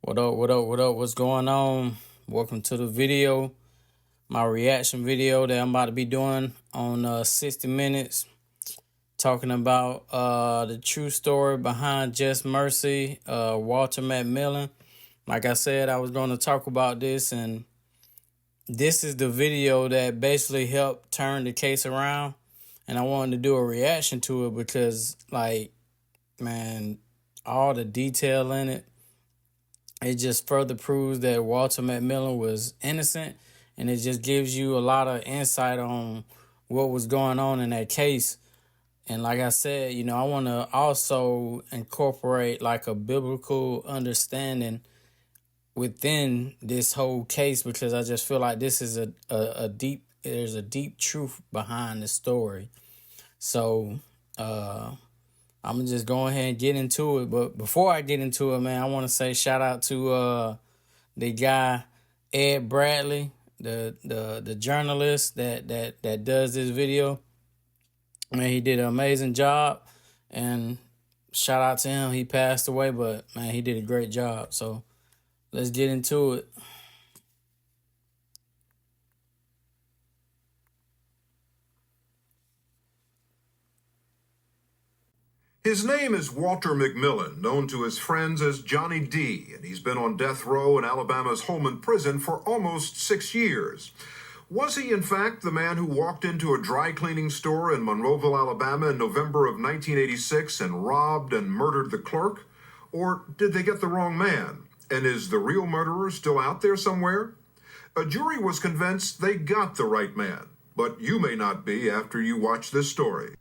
What up, what up, what up? What's going on? Welcome to the video, my reaction video that I'm about to be doing on 60 Minutes, talking about the true story behind Just Mercy, Walter McMillan. Like I said, I was going to talk about this, and this is the video that basically helped turn the case around, and I wanted to do a reaction to it because, like, man, all the detail in it, it just further proves that Walter McMillan was innocent, and it just gives you a lot of insight on what was going on in that case. And like I said, I want to also incorporate like a biblical understanding within this whole case, because I just feel like this is there's a deep truth behind the story. So I'm gonna just go ahead and get into it. But before I get into it, man, I want to say shout out to the guy Ed Bradley, the journalist that does this video. Man, he did an amazing job, and shout out to him. He passed away, but man, he did a great job. So let's get into it. His name is Walter McMillan, known to his friends as Johnny D, and he's been on death row in Alabama's Holman prison for almost 6 years. Was he, in fact, the man who walked into a dry cleaning store in Monroeville, Alabama in November of 1986 and robbed and murdered the clerk? Or did they get the wrong man? And is the real murderer still out there somewhere? A jury was convinced they got the right man, but you may not be after you watch this story.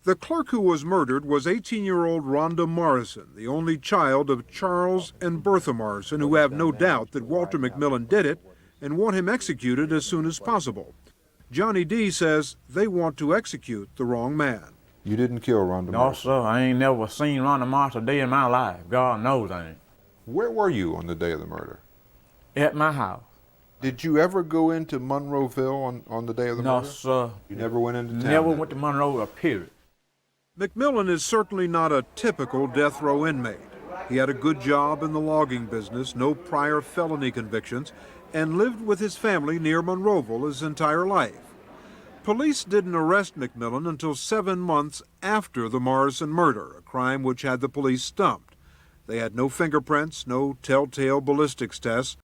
The clerk who was murdered was 18-year-old Rhonda Morrison, the only child of Charles and Bertha Morrison, who have no doubt that Walter McMillan did it and want him executed as soon as possible. Johnny D says they want to execute the wrong man. You didn't kill Rhonda Morrison? No, sir. I ain't never seen Rhonda Morrison a day in my life. God knows I ain't. Where were you on the day of the murder? At my house. Did you ever go into Monroeville on the day of the murder? No, sir. You never went into town? Never went to Monroe, period. McMillan is certainly not a typical death row inmate. He had a good job in the logging business, no prior felony convictions, and lived with his family near Monroeville his entire life. Police didn't arrest McMillan until 7 months after the Morrison murder, a crime which had the police stumped. They had no fingerprints, no telltale ballistics tests.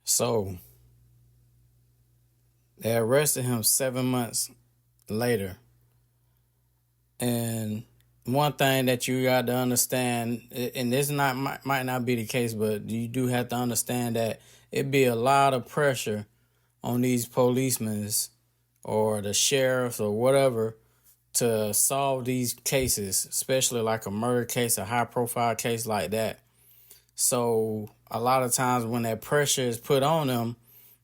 So they arrested him 7 months later. And one thing that you got to understand, and this might not be the case, but you do have to understand that it'd be a lot of pressure on these policemen or the sheriffs or whatever to solve these cases, especially like a murder case, a high-profile case like that. So a lot of times when that pressure is put on them,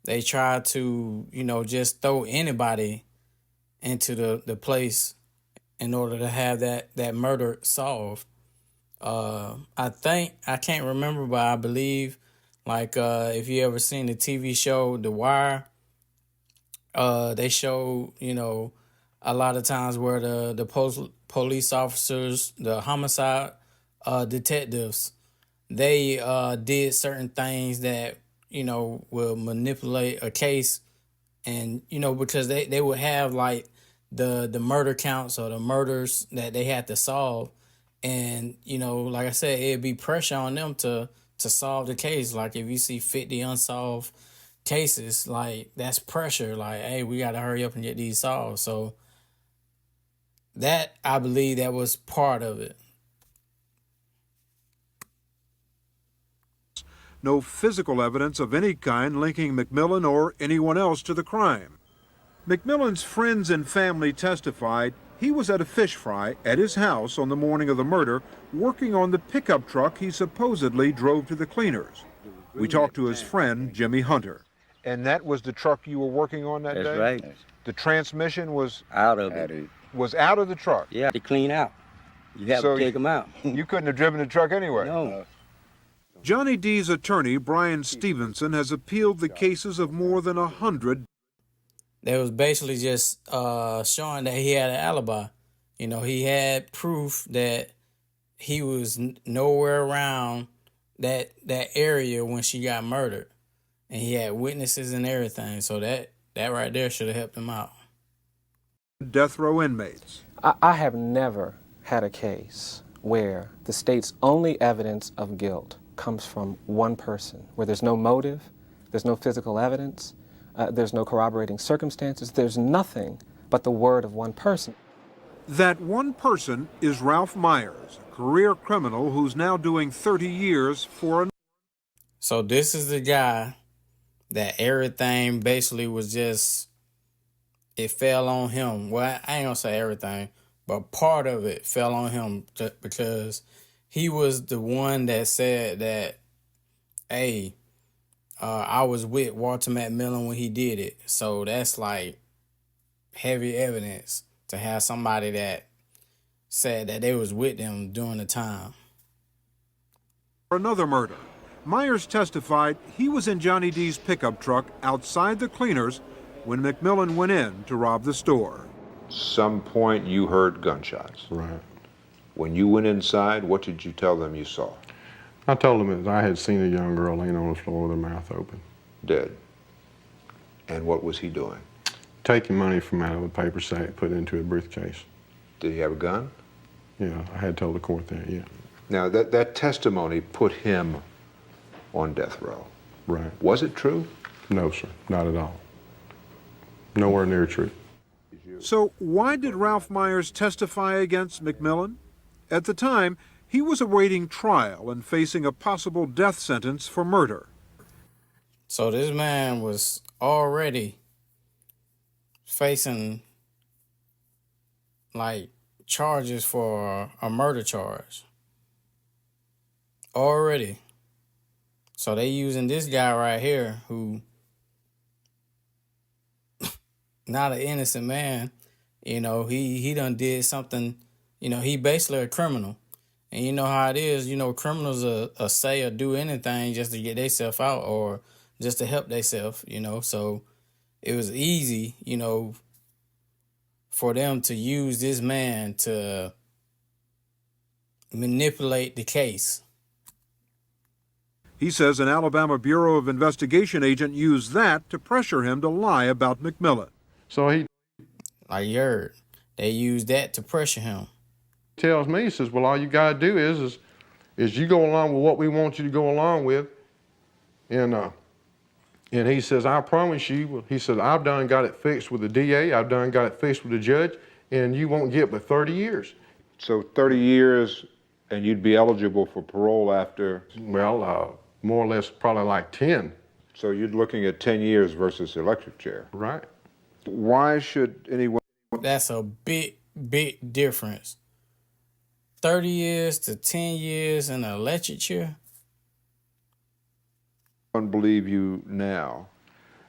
they try to, just throw anybody into the place in order to have that murder solved. I can't remember, but I believe, like, if you ever seen the TV show The Wire, they show, a lot of times where the police officers, the homicide detectives, they did certain things that, will manipulate a case, and, because they would have, like, the murder counts or the murders that they had to solve. And, like I said, it'd be pressure on them to solve the case. Like if you see 50 unsolved cases, like that's pressure. Like, hey, we got to hurry up and get these solved. So that, I believe that was part of it. No physical evidence of any kind linking McMillan or anyone else to the crime. McMillan's friends and family testified he was at a fish fry at his house on the morning of the murder, working on the pickup truck he supposedly drove to the cleaners. We talked to his friend, Jimmy Hunter. And that was the truck you were working on that day? That's right. The transmission was Out of it. Was out of the truck? Yeah, to clean out. You have to take them out. You couldn't have driven the truck anyway? No. Johnny D's attorney, Brian Stevenson, has appealed the cases of more than 100. They was basically just showing that he had an alibi. He had proof that he was nowhere around that area when she got murdered, and he had witnesses and everything. So that right there should have helped him out. Death row inmates. I have never had a case where the state's only evidence of guilt comes from one person, where there's no motive, there's no physical evidence, there's no corroborating circumstances, there's nothing but the word of one person. That one person is Ralph Myers, a career criminal who's now doing 30 years for a... So this is the guy that everything basically was just, it fell on him. Well, I ain't gonna say everything, but part of it fell on him because he was the one that said that, hey, I was with Walter McMillan when he did it. So that's like heavy evidence to have somebody that said that they was with them during the time. For another murder. Myers testified he was in Johnny D's pickup truck outside the cleaners when McMillan went in to rob the store. Some point you heard gunshots. Right. When you went inside, what did you tell them you saw? I told them that I had seen a young girl laying on the floor with her mouth open. Dead. And what was he doing? Taking money from out of a paper sack, put it into a briefcase. Did he have a gun? Yeah, I had told the court that, yeah. Now, that testimony put him on death row. Right. Was it true? No, sir, not at all. Nowhere near true. So why did Ralph Myers testify against McMillan? At the time, he was awaiting trial and facing a possible death sentence for murder. So this man was already facing like charges for a murder charge. Already. So they using this guy right here who not an innocent man. You know, he done did something, you know, he basically a criminal. And you know how it is, you know, criminals say or do anything just to get themselves out or just to help themselves, you know. So it was easy, you know, for them to use this man to manipulate the case. He says an Alabama Bureau of Investigation agent used that to pressure him to lie about McMillan. So he... Like you heard, they used that to pressure him. Tells me, he says, well, all you got to do is you go along with what we want you to go along with. And he says, I promise you, he said, I've done got it fixed with the DA, I've done got it fixed with the judge, and you won't get but 30 years. So 30 years and you'd be eligible for parole after? Well, more or less probably like 10. So you're looking at 10 years versus electric chair. Right. Why should anyone... That's a big difference. 30 years to 10 years in an electric chair? I don't believe you now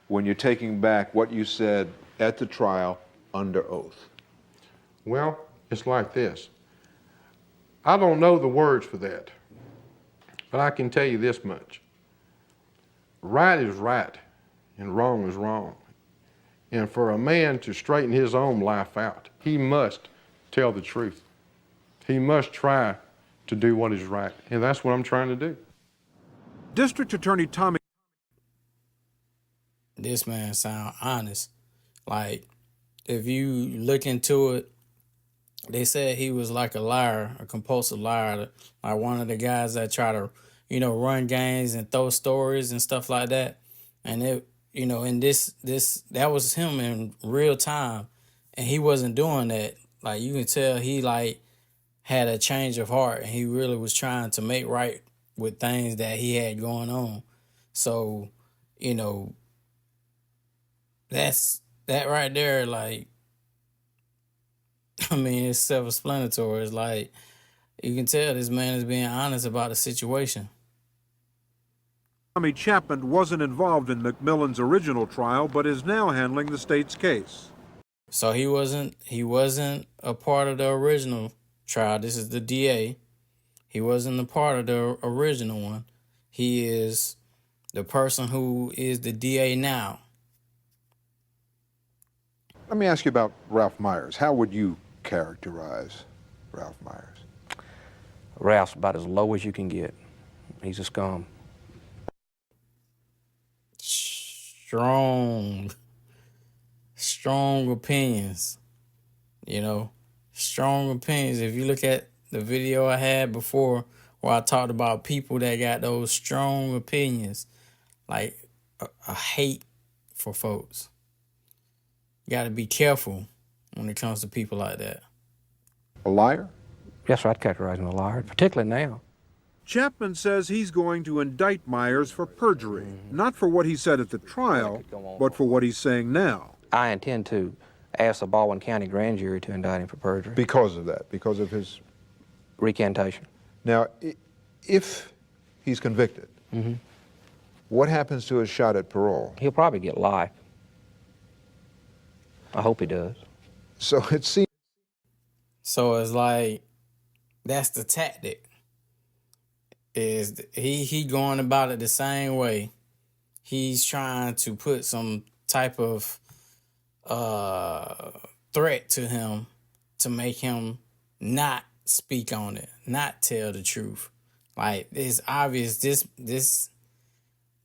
when you're taking back what you said at the trial under oath. Well, it's like this. I don't know the words for that, but I can tell you this much. Right is right and wrong is wrong. And for a man to straighten his own life out, he must tell the truth. He must try to do what is right, and that's what I'm trying to do. District Attorney Tommy... This man sound honest. Like, if you look into it, they said he was like a liar, a compulsive liar, like one of the guys that try to, you know, run games and throw stories and stuff like that. And it, you know, and this that was him in real time, and he wasn't doing that. Like, you can tell he like had a change of heart, and he really was trying to make right with things that he had going on. So, you know, that right there, like, I mean, it's self-explanatory. It's like, you can tell this man is being honest about the situation. Tommy Chapman wasn't involved in McMillan's original trial, but is now handling the state's case. So he wasn't a part of the original trial. This is the DA. He wasn't a part of the original one. He is the person who is the DA now. Let me ask you about Ralph Myers. How would you characterize Ralph Myers? Ralph's about as low as you can get. He's a scum. Strong opinions, you know, strong opinions. If you look at the video I had before where I talked about people that got those strong opinions, like a hate for folks. You got to be careful when it comes to people like that. A liar? Yes, sir, I'd categorize him a liar, particularly now. Chapman says he's going to indict Myers for perjury, not for what he said at the trial, but for what he's saying now. I intend to ask the Baldwin County grand jury to indict him for perjury. Because of that, because of his recantation. Now, if he's convicted, what happens to his shot at parole? He'll probably get life. I hope he does. So it seems. So it's like, that's the tactic. Is he going about it the same way? He's trying to put some type of threat to him to make him not speak on it, not tell the truth. Like, it's obvious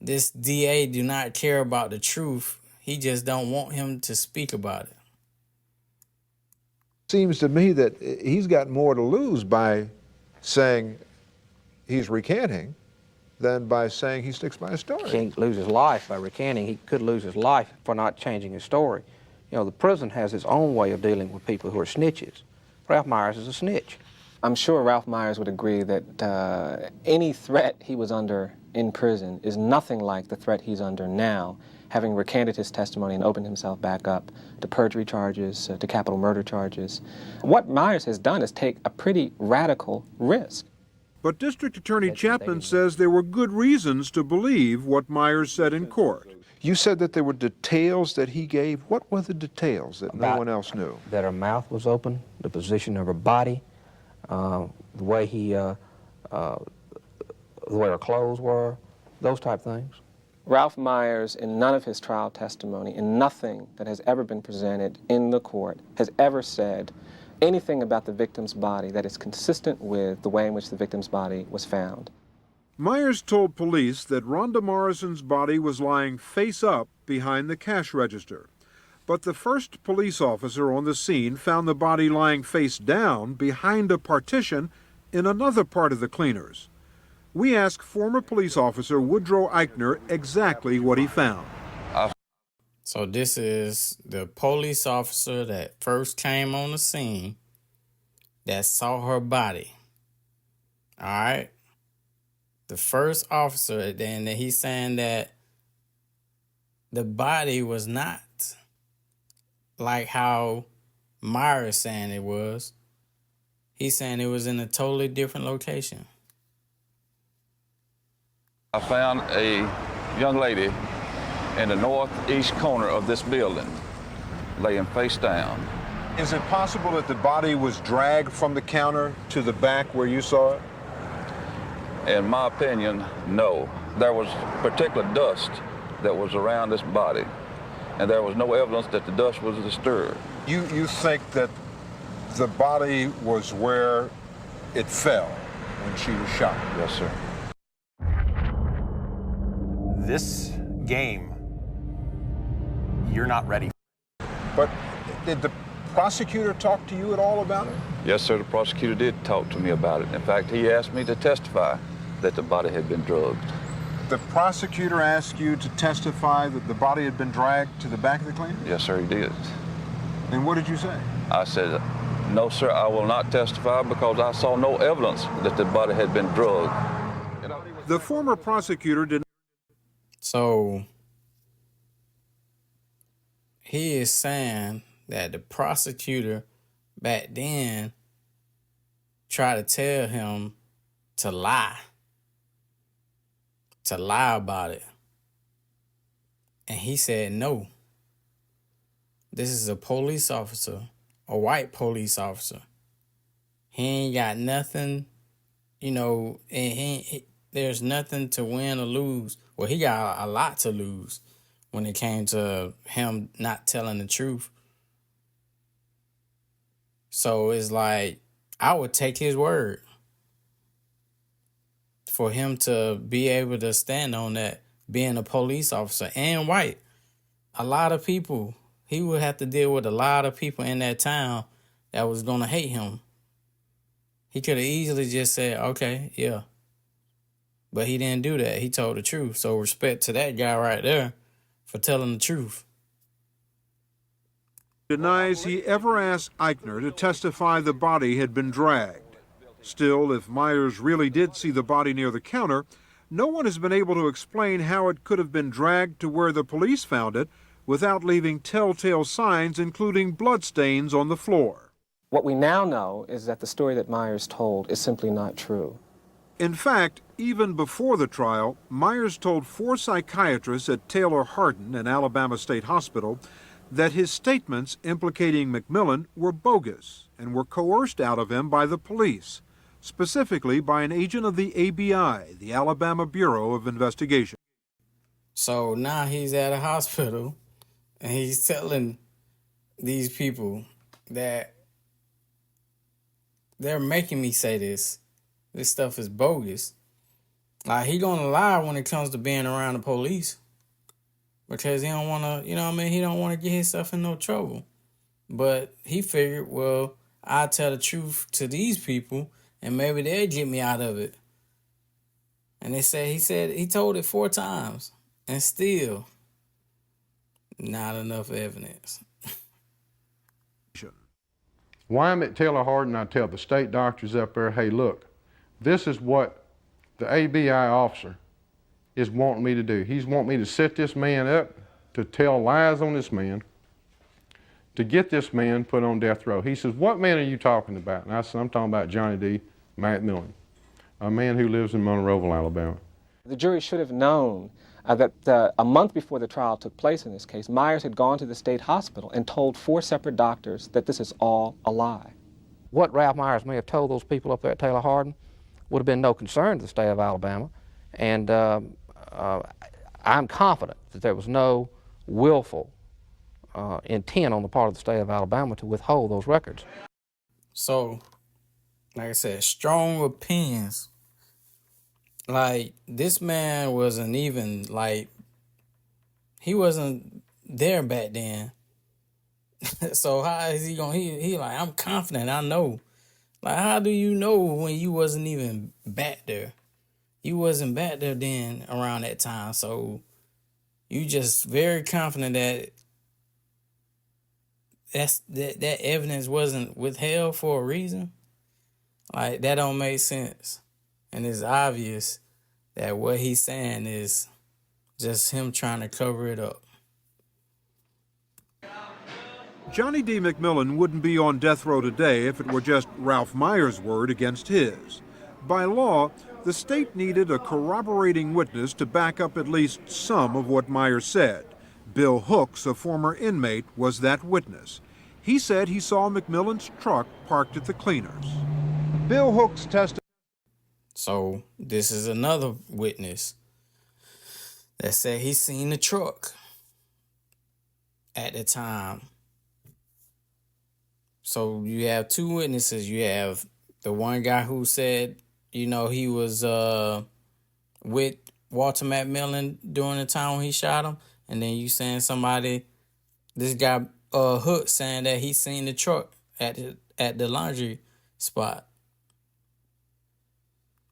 this DA do not care about the truth. He just don't want him to speak about it. Seems to me that he's got more to lose by saying he's recanting than by saying he sticks by his story. He can't lose his life by recanting. He could lose his life for not changing his story. You know, the prison has its own way of dealing with people who are snitches. Ralph Myers is a snitch. I'm sure Ralph Myers would agree that any threat he was under in prison is nothing like the threat he's under now, having recanted his testimony and opened himself back up to perjury charges, to capital murder charges. What Myers has done is take a pretty radical risk. But District Attorney Chapman says there were good reasons to believe what Myers said in court. You said that there were details that he gave. What were the details that no one else knew? That her mouth was open, the position of her body, the way the way her clothes were, those type things. Ralph Myers, in none of his trial testimony, in nothing that has ever been presented in the court, has ever said anything about the victim's body that is consistent with the way in which the victim's body was found. Myers told police that Rhonda Morrison's body was lying face up behind the cash register. But the first police officer on the scene found the body lying face down behind a partition in another part of the cleaners. We asked former police officer Woodrow Eichner exactly what he found. So this is the police officer that first came on the scene that saw her body. All right? The first officer, and he's saying that the body was not like how Myers saying it was. He's saying it was in a totally different location. I found a young lady in the northeast corner of this building, laying face down. Is it possible that the body was dragged from the counter to the back where you saw it? In my opinion, no. There was particular dust that was around this body, and there was no evidence that the dust was disturbed. You think that the body was where it fell when she was shot? Yes, sir. This game, you're not ready. But did the prosecutor talk to you at all about it? Yes, sir, the prosecutor did talk to me about it. In fact, he asked me to testify that the body had been drugged. The prosecutor asked you to testify that the body had been dragged to the back of the cleaner? Yes, sir, he did. And what did you say? I said, no, sir, I will not testify because I saw no evidence that the body had been drugged. The former prosecutor did. So he is saying that the prosecutor back then tried to tell him to lie about it. And he said no. This is a police officer, a white police officer. He ain't got nothing, and there's nothing to win or lose. Well, he got a lot to lose when it came to him not telling the truth. So it's like, I would take his word for him to be able to stand on that, being a police officer and white. A lot of people, he would have to deal with a lot of people in that town that was going to hate him. He could have easily just said, okay, yeah. But he didn't do that. He told the truth. So respect to that guy right there for telling the truth. Denies he ever asked Eichner to testify the body had been dragged. Still, if Myers really did see the body near the counter, no one has been able to explain how it could have been dragged to where the police found it without leaving telltale signs, including bloodstains on the floor. What we now know is that the story that Myers told is simply not true. In fact, even before the trial, Myers told 4 psychiatrists at Taylor Hardin and Alabama State Hospital that his statements implicating McMillan were bogus and were coerced out of him by the police, specifically by an agent of the ABI, the Alabama Bureau of Investigation. So now he's at a hospital and he's telling these people that they're making me say this. This stuff is bogus. Like, he gonna lie when it comes to being around the police. Because he don't want to, you know what I mean? He don't want to get himself in no trouble. But he figured, well, I'll tell the truth to these people and maybe they'll get me out of it. And they say he told it 4 times and still not enough evidence. Why I'm at Taylor Hardin, I tell the state doctors up there, hey, look, this is what the ABI officer is wanting me to do. He's wanting me to set this man up, to tell lies on this man, to get this man put on death row. He says, what man are you talking about? And I said, I'm talking about Johnny D. McMillian, a man who lives in Monroeville, Alabama. The jury should have known that a month before the trial took place in this case, Myers had gone to the state hospital and told 4 separate doctors that this is all a lie. What Ralph Myers may have told those people up there at Taylor Hardin would have been no concern to the state of Alabama, and I'm confident that there was no willful intent on the part of the state of Alabama to withhold those records. So, like I said, strong opinions. Like, this man wasn't even, like, he wasn't there back then. So how is he gonna, he like, I'm confident, I know. Like, how do you know when you wasn't even back there? You wasn't back there then around that time. So you just very confident that that evidence wasn't withheld for a reason. Like, that don't make sense. And it's obvious that what he's saying is just him trying to cover it up. Johnny D. McMillan wouldn't be on death row today if it were just Ralph Myers' word against his. By law, the state needed a corroborating witness to back up at least some of what Myers said. Bill Hooks, a former inmate, was that witness. He said he saw McMillan's truck parked at the cleaners. Bill Hooks testified. So this is another witness that said he seen the truck at the time. So you have 2 witnesses. You have the one guy who said, you know, he was with Walter McMillan during the time when he shot him. And then you saying somebody, this guy Hook, saying that he seen the truck at the laundry spot.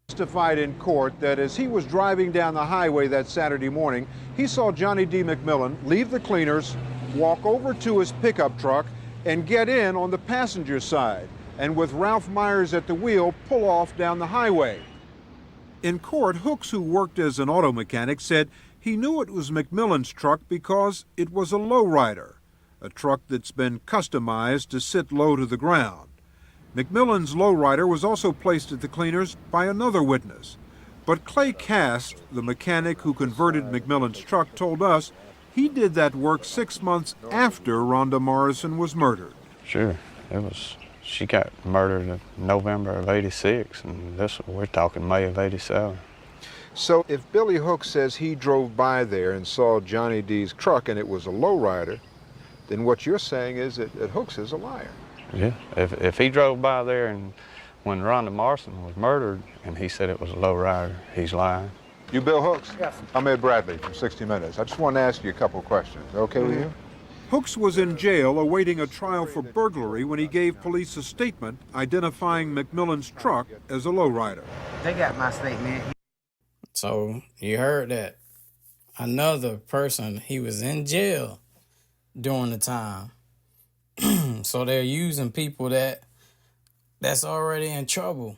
Testified in court that as he was driving down the highway that Saturday morning, he saw Johnny D. McMillan leave the cleaners, walk over to his pickup truck, and get in on the passenger side, and with Ralph Myers at the wheel, pull off down the highway. In court, Hooks, who worked as an auto mechanic, said he knew it was McMillan's truck because it was a lowrider, a truck that's been customized to sit low to the ground. McMillan's lowrider was also placed at the cleaners by another witness. But Clay Cast, the mechanic who converted McMillan's truck, told us he did that work 6 months after Rhonda Morrison was murdered. Sure, she got murdered in November of '86, and we're talking May of '87. So if Billy Hooks says he drove by there and saw Johnny D's truck and it was a lowrider, then what you're saying is that Hooks is a liar. Yeah, if he drove by there and When Rhonda Morrison was murdered and he said it was a lowrider, he's lying. You Bill Hooks? Yes. I'm Ed Bradley from 60 Minutes. I just want to ask you a couple of questions. Okay with you? Hooks was in jail awaiting a trial for burglary when he gave police a statement identifying McMillan's truck as a lowrider. They got my statement. So you heard that. Another person, he was in jail during the time. So they're using people that's already in trouble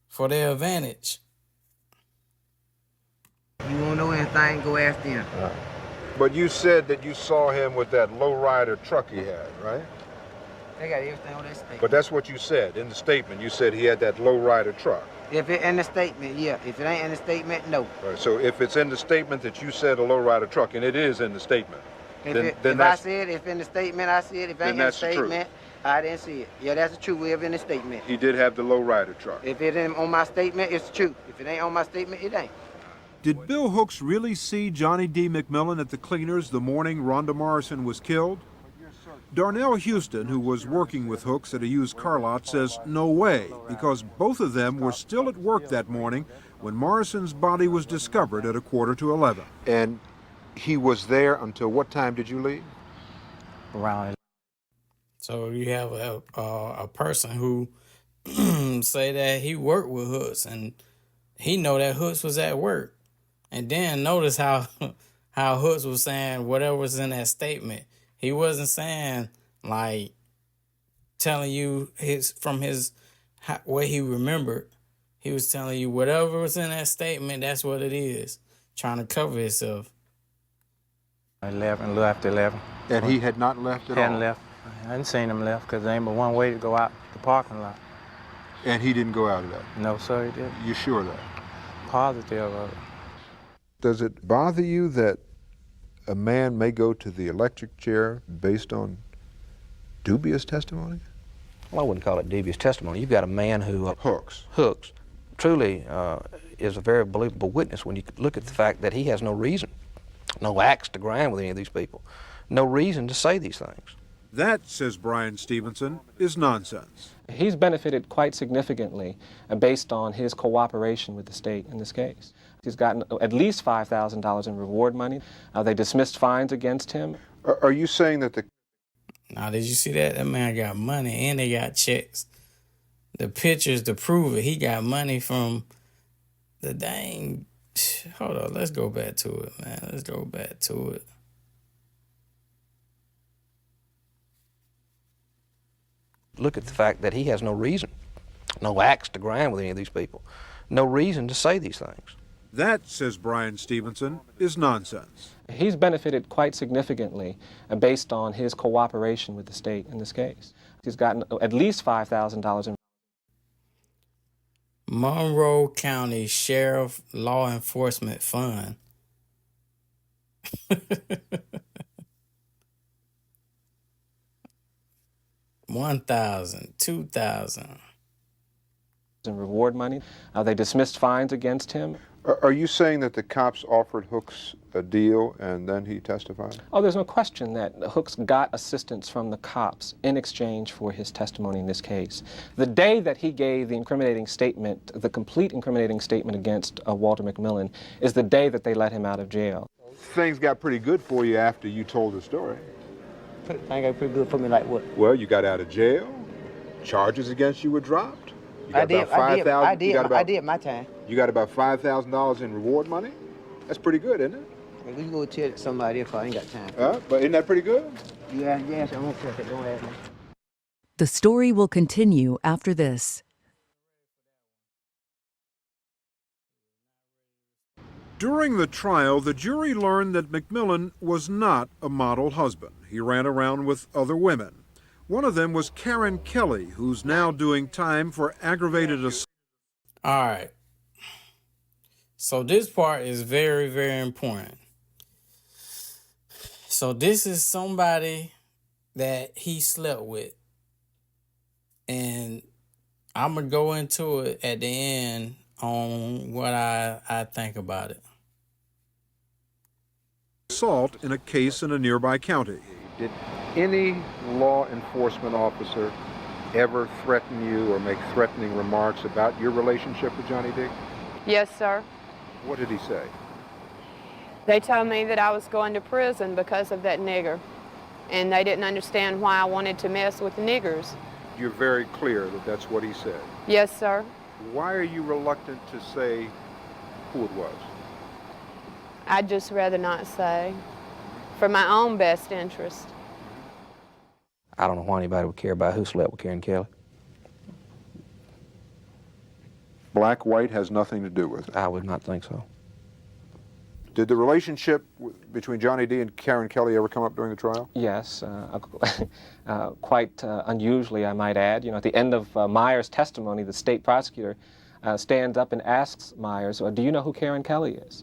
for their advantage. You won't know anything, go ask them. But you said that you saw him with that lowrider truck he had, right? They got everything on that statement. But that's what you said in the statement. You said he had that lowrider truck. If it in the statement, yeah. If it ain't in the statement, no. Right, so if it's in the statement that you said a lowrider truck, and it is in the statement, If then I that's, said, if in the statement, I said, if it ain't in the that's the truth. statement, I didn't see it. Yeah, that's the truth. We have in the statement. he did have the lowrider truck. If it ain't on my statement, it's true. If it ain't on my statement, it ain't. Did Bill Hooks really see Johnny D. McMillan at the cleaners the morning Rhonda Morrison was killed? Darnell Houston, who was working with Hooks at a used car lot, says no way, because both of them were still at work that morning when Morrison's body was discovered at 11:15. And he was there until what time did you leave? Around. So you have a person who say that he worked with Hooks and he know that Hooks was at work. And then notice how Hooks was saying whatever was in that statement. He wasn't saying like telling you what he remembered. He was telling you whatever was in that statement, that's what it is. Trying to cover himself. 11, a little after 11. And he had not left at all? Hadn't left. I hadn't seen him left because there ain't but one way to go out the parking lot. And he didn't go out of that? No, sir, he didn't. You sure of that? Positive of it. Does it bother you that a man may go to the electric chair based on dubious testimony? Well, I wouldn't call it dubious testimony. You've got a man who... Hooks. Hooks truly is a very believable witness when you look at the fact that he has no reason, no axe to grind with any of these people, no reason to say these things. That, says Brian Stevenson, is nonsense. He's benefited quite significantly based on his cooperation with the state in this case. He's gotten at least $5,000 in reward money. They dismissed fines against him. Are you saying that the... Now, did you see that? That man got money and they got checks. The pictures to prove it. He got money from the dang... Hold on, let's go back to it, man. Let's go back to it. Look at the fact that he has no reason, no axe to grind with any of these people, no reason to say these things. That, says Brian Stevenson, is nonsense. He's benefited quite significantly based on his cooperation with the state in this case. He's gotten at least $5,000 in... Monroe County Sheriff Law Enforcement Fund. $1,000, $2,000. In reward money. They dismissed fines against him. Are you saying that the cops offered Hooks a deal and then he testified? Oh, there's no question that Hooks got assistance from the cops in exchange for his testimony in this case. The day that he gave the incriminating statement, the complete incriminating statement against Walter McMillan, is the day that they let him out of jail. Things got pretty good for you after you told the story. Things got pretty good for me like what? Well, you got out of jail. Charges against you were dropped. You I did my time. You got about $5,000 in reward money? That's pretty good, isn't it? We can go tell somebody if I ain't got time. But isn't that pretty good? Yeah, I won't press it. Don't ask me. The story will continue after this. During the trial, the jury learned that McMillan was not a model husband. He ran around with other women. One of them was Karen Kelly, who's now doing time for aggravated assault. All right. So this part is very, very important. So this is somebody that he slept with. And I'm going to go into it at the end on what I think about it. Assault in a case in a nearby county. Did any law enforcement officer ever threaten you or make threatening remarks about your relationship with Johnny D? Yes, sir. What did he say? They told me that I was going to prison because of that nigger, and they didn't understand why I wanted to mess with the niggers. You're very clear that that's what he said. Yes, sir. Why are you reluctant to say who it was? I'd just rather not say, for my own best interest. I don't know why anybody would care about who slept with Karen Kelly. Black, white has nothing to do with it. I would not think so. Did the relationship between Johnny D and Karen Kelly ever come up during the trial? Yes, quite unusually, I might add. You know, at the end of Myers' testimony, the state prosecutor stands up and asks Myers, "Do you know who Karen Kelly is?"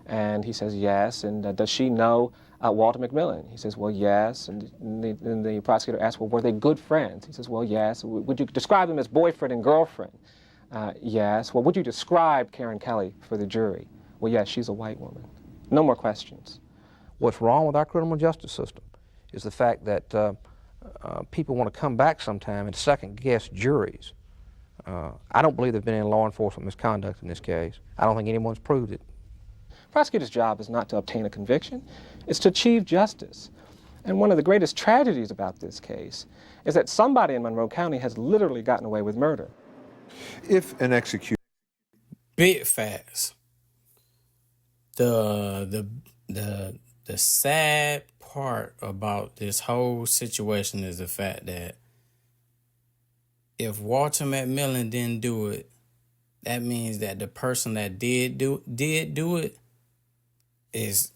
And he says, "Yes." And does she know Walter McMillan? He says, "Well, yes." And the prosecutor asks, "Well, were they good friends?" He says, "Well, yes." "Would you describe them as boyfriend and girlfriend?" Yes. "Well, would you describe Karen Kelly for the jury?" "Well, yes, she's a white woman." No more questions. What's wrong with our criminal justice system is the fact that people want to come back sometime and second-guess juries. I don't believe there's been any law enforcement misconduct in this case. I don't think anyone's proved it. Prosecutor's job is not to obtain a conviction, it's to achieve justice. And one of the greatest tragedies about this case is that somebody in Monroe County has literally gotten away with murder. If an execution... Big facts. The sad part about this whole situation is the fact that if Walter McMillan didn't do it, that means that the person that did do it is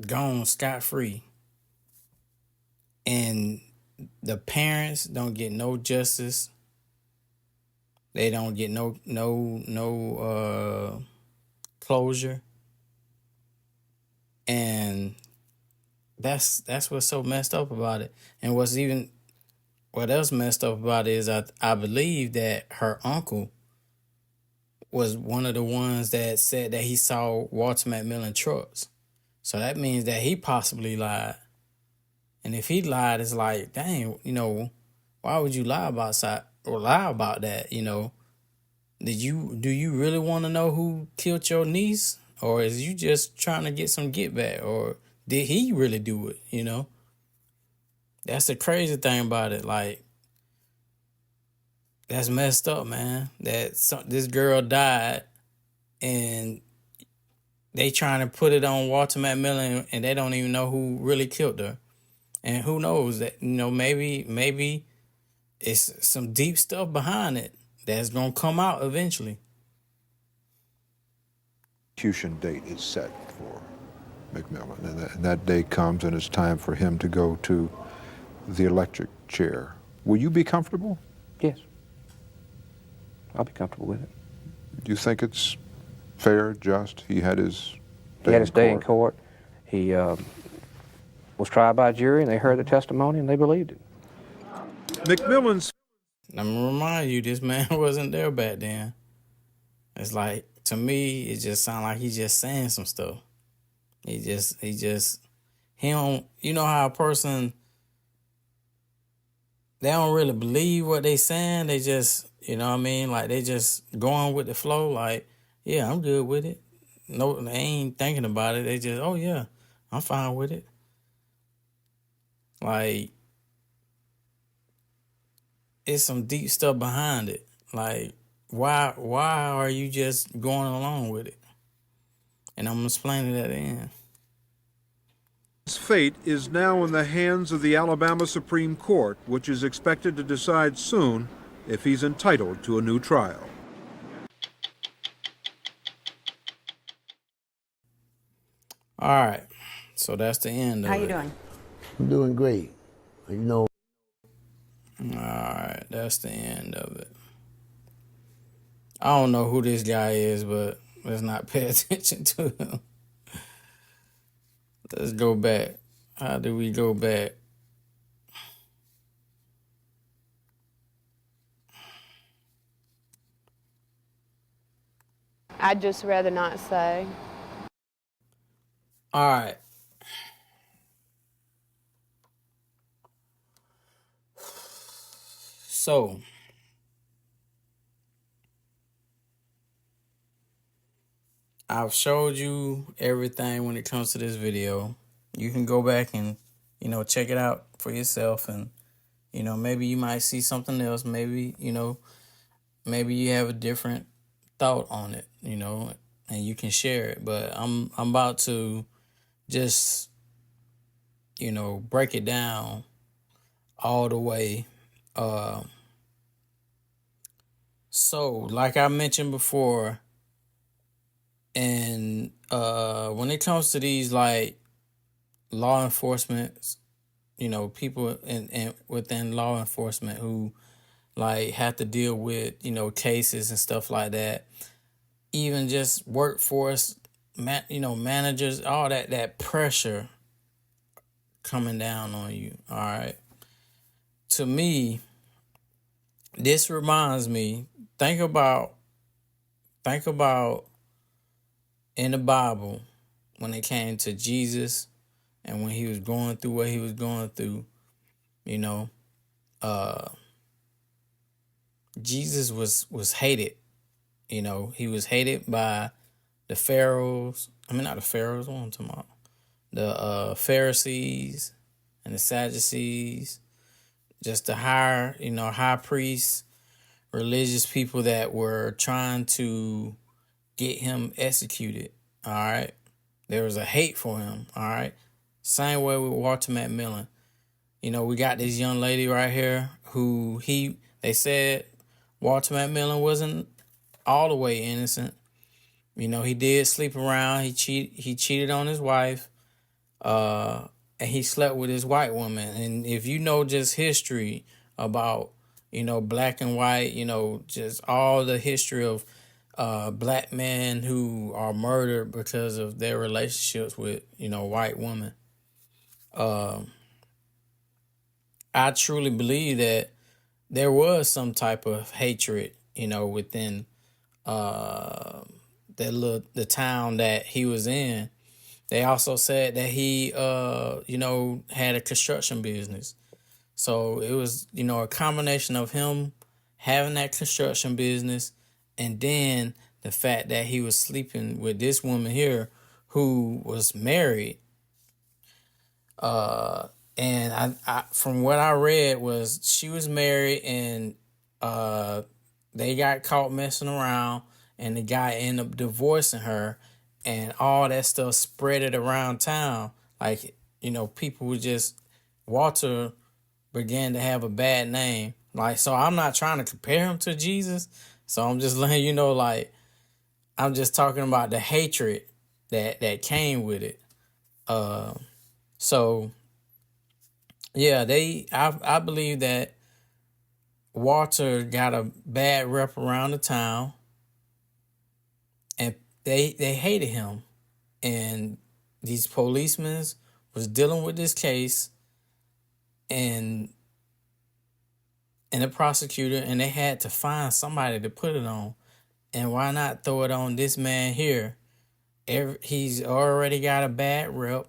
gone scot-free. And the parents don't get no justice. They don't get no closure. And that's what's so messed up about it. And what else messed up about it is I believe that her uncle was one of the ones that said that he saw Walter McMillan trucks. So that means that he possibly lied. And if he lied, it's like, dang, why would you lie about that, Do you really want to know who killed your niece? Or is you just trying to get some get back? Or did he really do it, That's the crazy thing about it. Like, that's messed up, man. That this girl died and they trying to put it on Walter McMillan and they don't even know who really killed her. And who knows that, maybe it's some deep stuff behind it that's going to come out eventually. Execution date is set for McMillan, and that day comes and it's time for him to go to the electric chair. Will you be comfortable? Yes. I'll be comfortable with it. Do you think it's fair, just? He had his day in court. He was tried by a jury, and they heard the testimony, and they believed it. McMillan's... I'm going to remind you, this man wasn't there back then. It's like, to me, it just sounds like he's just saying some stuff. He don't, how a person, they don't really believe what they saying. They just, like they just going with the flow. Like, yeah, I'm good with it. No, they ain't thinking about it. They just, oh yeah, I'm fine with it. Like, it's some deep stuff behind it. Like, why are you just going along with it? And I'm explaining that in. His fate is now in the hands of the Alabama Supreme Court, which is expected to decide soon if he's entitled to a new trial. All right, so that's the end of it. How you doing? I'm doing great. All right, that's the end of it. I don't know who this guy is, but let's not pay attention to him. Let's go back. How do we go back? I'd just rather not say. All right. So, I've showed you everything when it comes to this video. You can go back and, check it out for yourself, and, maybe you might see something else. Maybe, maybe you have a different thought on it, and you can share it. But I'm about to just, break it down all the way. So like I mentioned before, and when it comes to these like law enforcement, people in within law enforcement who like have to deal with, cases and stuff like that, even just workforce, managers, all that pressure coming down on you. All right. To me, this reminds me, think about in the Bible when it came to Jesus and when he was going through what he was going through, Jesus was hated. He was hated by the Pharaohs. I mean, not the Pharaohs, what I'm talking about. The Pharisees and the Sadducees, just the high priests, religious people that were trying to get him executed. All right. There was a hate for him. All right. Same way with Walter McMillan. We got this young lady right here who they said Walter McMillan wasn't all the way innocent. He did sleep around. He cheated on his wife. And he slept with his white woman. And if you know just history about, black and white, just all the history of black men who are murdered because of their relationships with, white women. I truly believe that there was some type of hatred, within the town that he was in. They also said that he, had a construction business. So it was, a combination of him having that construction business and then the fact that he was sleeping with this woman here who was married. And I from what I read was she was married and they got caught messing around and the guy ended up divorcing her, and all that stuff spread it around town. Like, people would just, Walter began to have a bad name. Like, so I'm not trying to compare him to Jesus. So I'm just letting you know, like, I'm just talking about the hatred that came with it. So yeah, I believe that Walter got a bad rep around the town, and they hated him. And these policemen was dealing with this case and the prosecutor, and they had to find somebody to put it on. And why not throw it on this man here? He's already got a bad rep.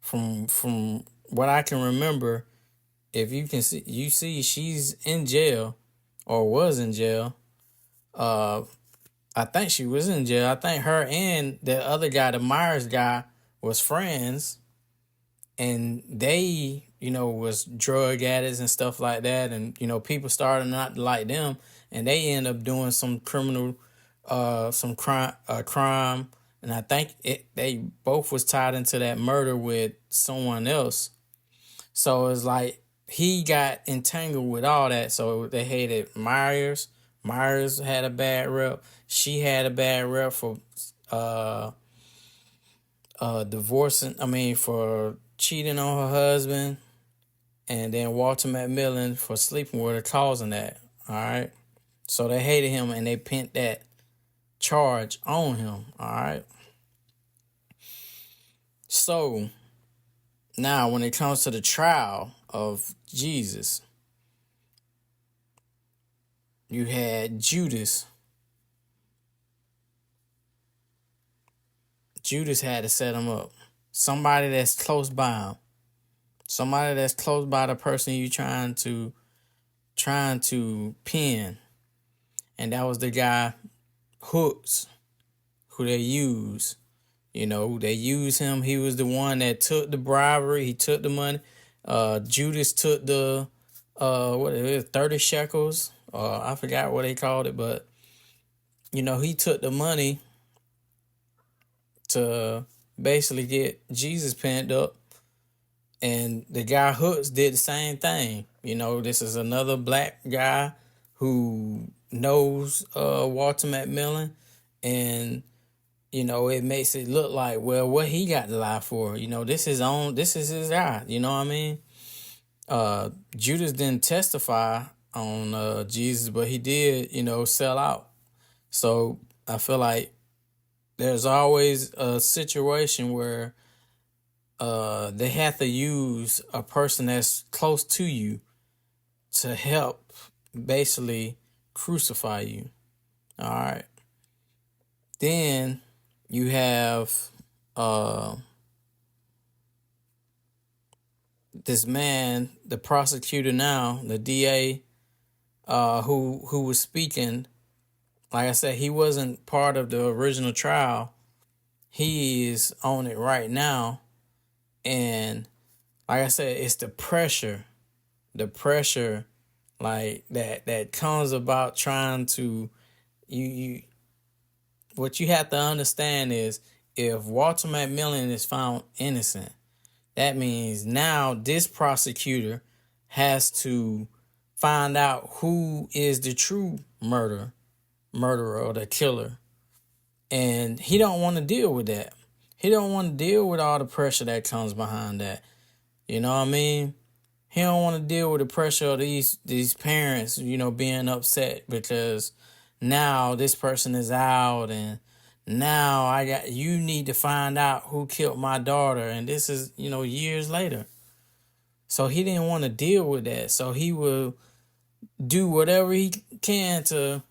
From what I can remember, if you can see she's in jail or was in jail. I think she was in jail. I think her and the other guy, the Myers guy, was friends, and they, was drug addicts and stuff like that, and people started not to like them, and they end up doing some crime, and I think they both was tied into that murder with someone else. So it's like he got entangled with all that. So they hated Myers. Myers had a bad rep. She had a bad rep for for cheating on her husband. And then Walter McMillan for sleeping with her, causing that. All right. So they hated him and they pinned that charge on him. All right. So now when it comes to the trial of Jesus, you had Judas. Judas had to set him up. Somebody that's close by him. Somebody that's close by the person you trying to pin. And that was the guy hooks who they use. You know, they use him. He was the one that took the bribery. He took the money. Judas took the 30 shekels. I forgot what they called it, but you know, he took the money to basically get Jesus penned up. And the guy Hooks did the same thing. You know, this is another black guy who knows Walter McMillan, and you know, it makes it look like, well, what he got to lie for? You know, this is his guy. You know what I mean? Judas didn't testify on Jesus, but he did, you know, sell out. So I feel like there's always a situation where they have to use a person that's close to you to help basically crucify you. All right. Then you have this man, the prosecutor now, the DA, who was speaking. Like I said, he wasn't part of the original trial. He is on it right now. And like I said, it's the pressure like that comes about trying to, what you have to understand is, if Walter McMillian is found innocent, that means now this prosecutor has to find out who is the true murderer or the killer. And he don't want to deal with that. He don't want to deal with all the pressure that comes behind that. You know what I mean? He don't want to deal with the pressure of these parents, you know, being upset because now this person is out, and now you need to find out who killed my daughter, and this is, you know, years later. So he didn't want to deal with that. So he will do whatever he can to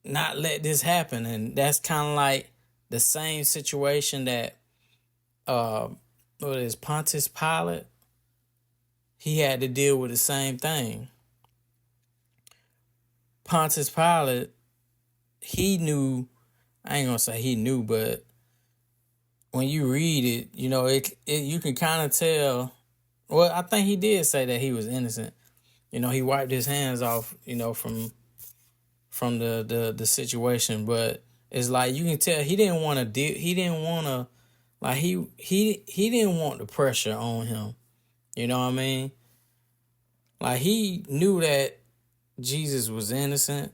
not let this happen. And that's kind of like the same situation that Pontius Pilate, he had to deal with the same thing. Pontius Pilate, he knew, I ain't gonna say he knew, but when you read it, you know, you can kind of tell. Well, I think he did say that he was innocent. You know, he wiped his hands off, you know, from the situation, but it's like you can tell he didn't want to deal. He didn't want to, like he didn't want the pressure on him. You know what I mean? Like, he knew that Jesus was innocent,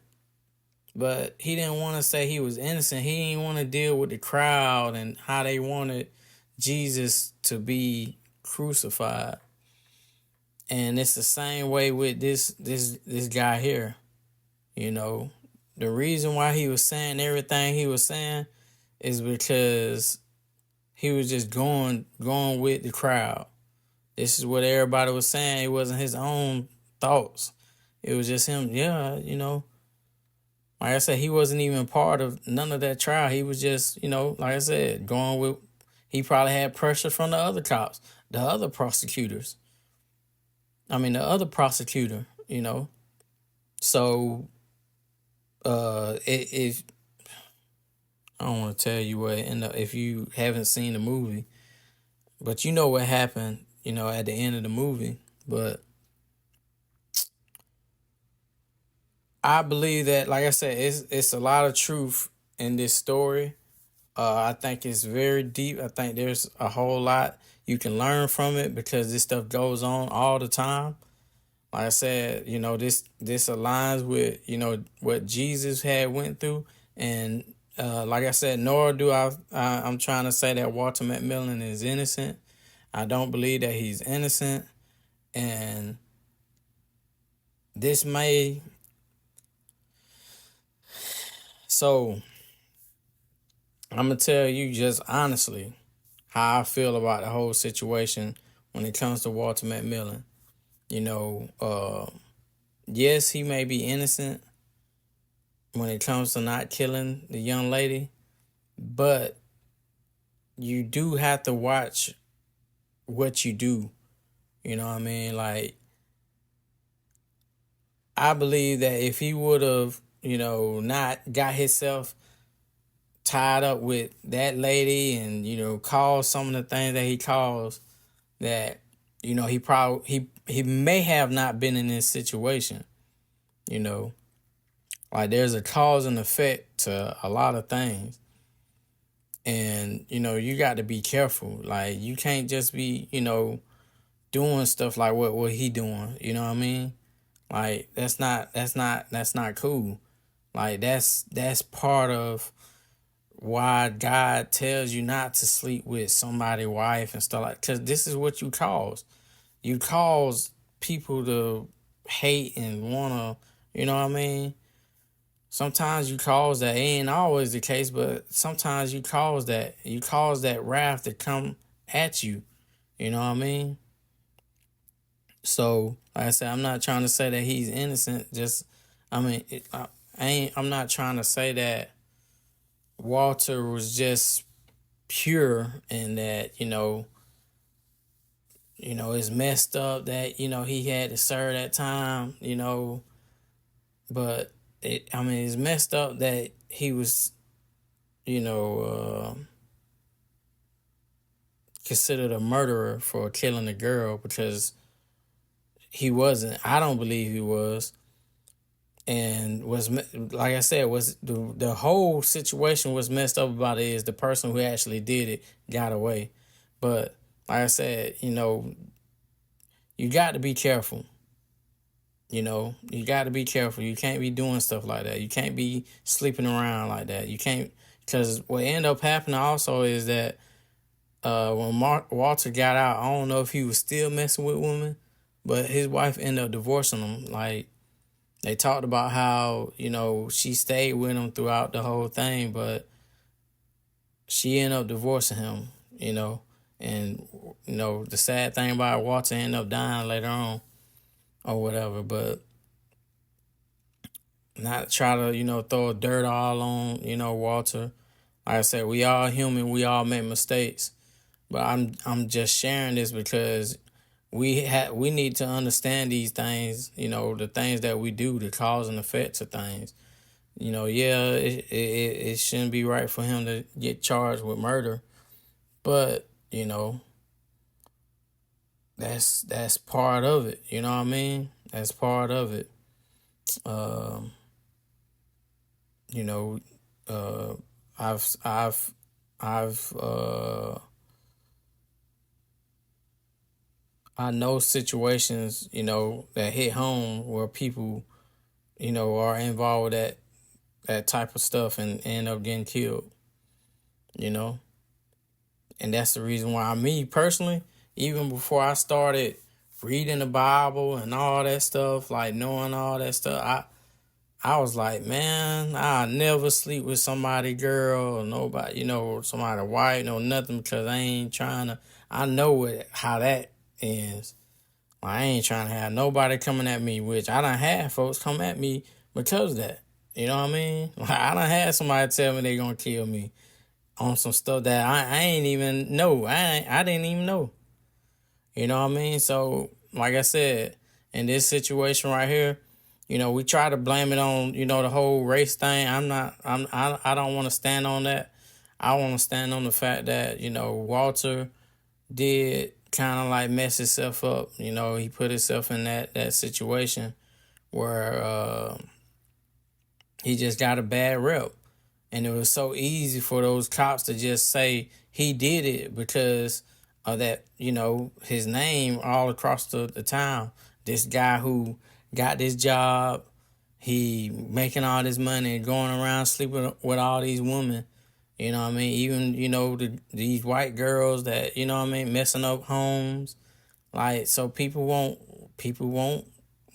but he didn't want to say he was innocent. He didn't want to deal with the crowd and how they wanted Jesus to be crucified. And it's the same way with this guy here. You know, the reason why he was saying everything he was saying is because he was just going with the crowd. This is what everybody was saying. It wasn't his own thoughts. It was just him, yeah, you know. Like I said, he wasn't even part of none of that trial. He was just, you know, like I said, going with, he probably had pressure from the other cops, the other prosecutors. The other prosecutor, you know. So, I don't want to tell you what it ended up, if you haven't seen the movie, but you know what happened, you know, at the end of the movie. But I believe that, like I said, it's a lot of truth in this story. I think it's very deep. I think there's a whole lot you can learn from it because this stuff goes on all the time. Like I said, you know, this aligns with, you know, what Jesus had went through. And like I said, nor do I'm trying to say that Walter McMillan is innocent. I don't believe that he's innocent. And this may... So, I'm going to tell you just honestly how I feel about the whole situation when it comes to Walter McMillan. You know, yes, he may be innocent when it comes to not killing the young lady, but you do have to watch what you do. You know what I mean? Like, I believe that if he would have not got himself tied up with that lady and, caused some of the things that he caused, that, he may have not been in this situation, Like, there's a cause and effect to a lot of things. And, you got to be careful. Like, you can't just be, doing stuff like what he doing. You know what I mean? Like, that's not cool. Like, that's part of why God tells you not to sleep with somebody's wife and stuff like, because this is what you cause. You cause people to hate and wanna, you know what I mean? Sometimes you cause that. It ain't always the case, but sometimes you cause that. You cause that wrath to come at you. You know what I mean? So, like I said, I'm not trying to say that he's innocent. I'm not trying to say that Walter was just pure and that, it's messed up that, he had to serve that time, but it's messed up that he was, considered a murderer for killing a girl, because he wasn't. I don't believe he was. And like I said, was the whole situation was messed up about it is the person who actually did it got away. But like I said, you got to be careful. You got to be careful. You can't be doing stuff like that. You can't be sleeping around like that. You can't, because what ended up happening also is that when Walter got out, I don't know if he was still messing with women, but his wife ended up divorcing him. Like, they talked about how, she stayed with him throughout the whole thing, but she ended up divorcing him, and, the sad thing about it, Walter ended up dying later on or whatever, but not try to, throw dirt all on, Walter. Like I said, we all human, we all make mistakes, but I'm just sharing this because we need to understand these things, the things that we do, the cause and effects of things. It shouldn't be right for him to get charged with murder, but, that's part of it. You know what I mean? That's part of it. I know situations, that hit home where people, are involved with that type of stuff and end up getting killed, And that's the reason why me personally, even before I started reading the Bible and all that stuff, like knowing all that stuff, I was like, man, I'll never sleep with somebody girl or nobody, somebody white, no nothing, because I ain't trying to, I know how that ends. I ain't trying to have nobody coming at me, which I done had folks come at me because of that. You know what I mean? Like, I done had somebody tell me they gonna kill me on some stuff that I ain't even know. I didn't even know. You know what I mean? So, like I said, in this situation right here, we try to blame it on, the whole race thing. I don't want to stand on that. I want to stand on the fact that, Walter did kind of like mess himself up. He put himself in that situation where he just got a bad rep. And it was so easy for those cops to just say he did it because of that, his name all across the town. This guy who got this job, he making all this money and going around sleeping with all these women. You know what I mean? Even, these white girls that, messing up homes. Like, so people won't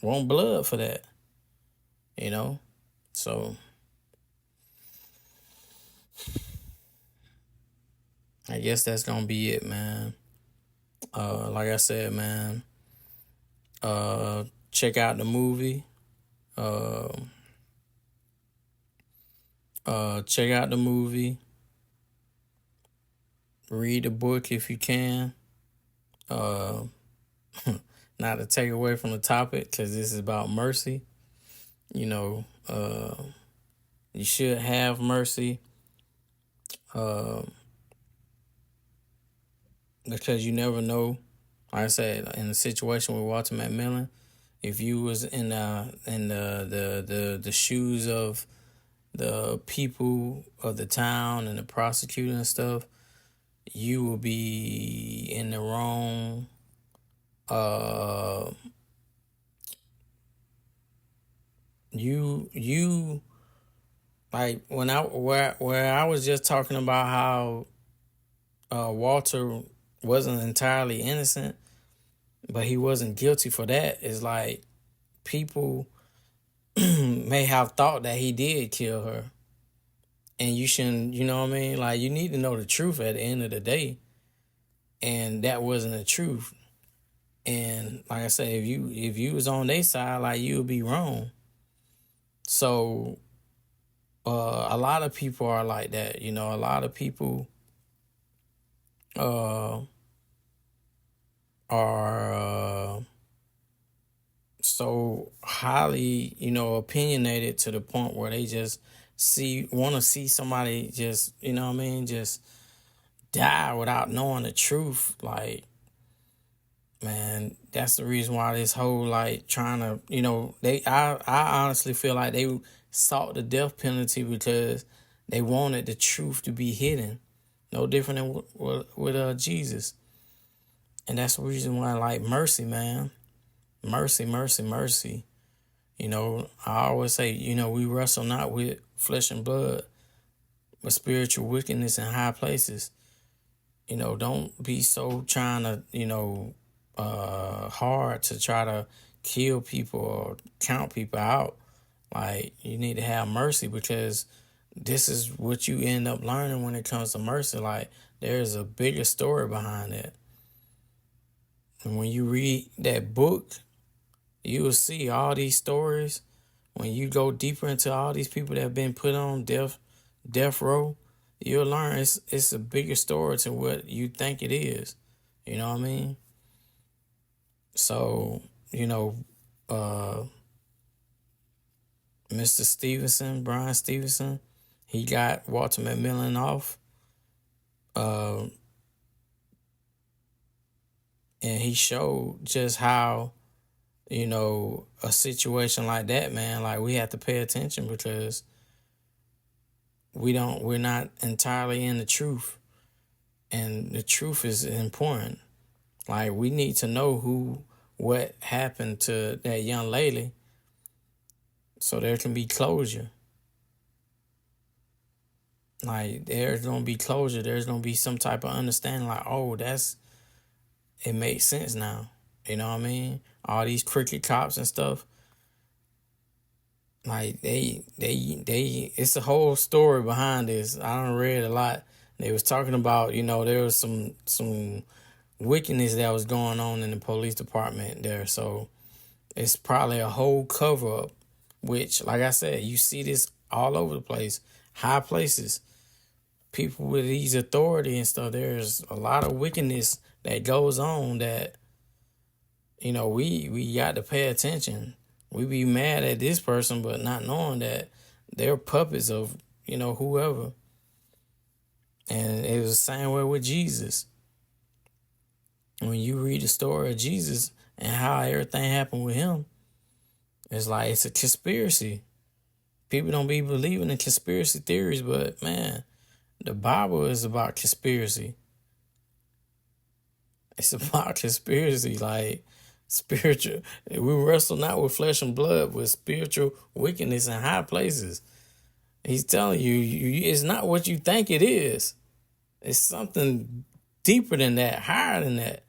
want blood for that. So I guess that's gonna be it, man. Like I said, man, check out the movie. Check out the movie. Read the book if you can. Not to take away from the topic, because this is about mercy. You should have mercy. Because you never know. Like I said, in a situation with Walter McMillan, if you was in the shoes of the people of the town and the prosecutor and stuff, you will be in the wrong. You like when where I was just talking about how Walter wasn't entirely innocent, but he wasn't guilty for that. It's like people may have thought that he did kill her. And you shouldn't, you know what I mean? Like, you need to know the truth at the end of the day. And that wasn't the truth. And like I said, if you was on their side, like, you would be wrong. So a lot of people are like that. You know, a lot of people are so highly, you know, opinionated to the point where they just want to see somebody just, you know what I mean, just die without knowing the truth. Like, man, that's the reason why this whole, like, trying to, you know, I honestly feel like they sought the death penalty because they wanted the truth to be hidden. No different than with Jesus. And that's the reason why, like, mercy, man. Mercy, mercy, mercy. You know, I always say, you know, we wrestle not with flesh and blood, but spiritual wickedness in high places. You know, don't be so trying to, you know, hard to try to kill people or count people out. Like, you need to have mercy, because this is what you end up learning when it comes to mercy. Like, there's a bigger story behind it. And when you read that book, you will see all these stories. When you go deeper into all these people that have been put on death row, you'll learn it's a bigger story to what you think it is. You know what I mean? So, you know, Mr. Brian Stevenson, he got Walter McMillan off. And he showed just how, you know, a situation like that, man, like, we have to pay attention, because we're not entirely in the truth. And the truth is important. Like, we need to know what happened to that young lady so there can be closure. Like, there's going to be closure. There's going to be some type of understanding, like, oh, it makes sense now. You know what I mean? All these cricket cops and stuff, like, it's a whole story behind this. I done read a lot. They was talking about, you know, there was some wickedness that was going on in the police department there. So it's probably a whole cover up, which, like I said, you see this all over the place, high places, people with these authority and stuff. There's a lot of wickedness that goes on that, you know, we got to pay attention. We be mad at this person, but not knowing that they're puppets of, you know, whoever. And it was the same way with Jesus. When you read the story of Jesus and how everything happened with him, it's like it's a conspiracy. People don't be believing in conspiracy theories, but, man, the Bible is about conspiracy. It's about conspiracy, like, spiritual. We wrestle not with flesh and blood, but spiritual wickedness in high places. He's telling you, it's not what you think it is. It's something deeper than that, higher than that.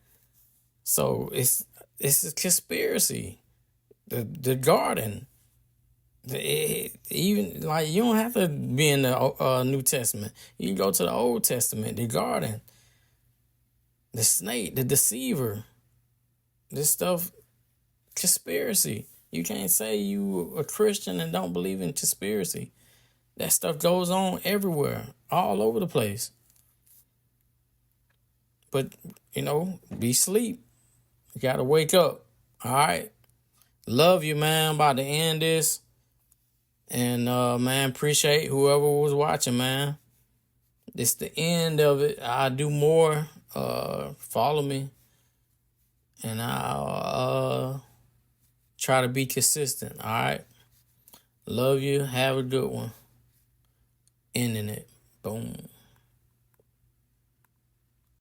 So it's a conspiracy. The garden. Even, like, you don't have to be in the New Testament. You can go to the Old Testament. The garden. The snake, the deceiver. This stuff, conspiracy. You can't say you a Christian and don't believe in conspiracy. That stuff goes on everywhere, all over the place. But, you know, be sleep. You got to wake up. All right? Love you, man. I'm about to end this. And man, appreciate whoever was watching, man. It's the end of it. I'll do more. Follow me. And I'll try to be consistent. All right. Love you. Have a good one. Ending it. Boom.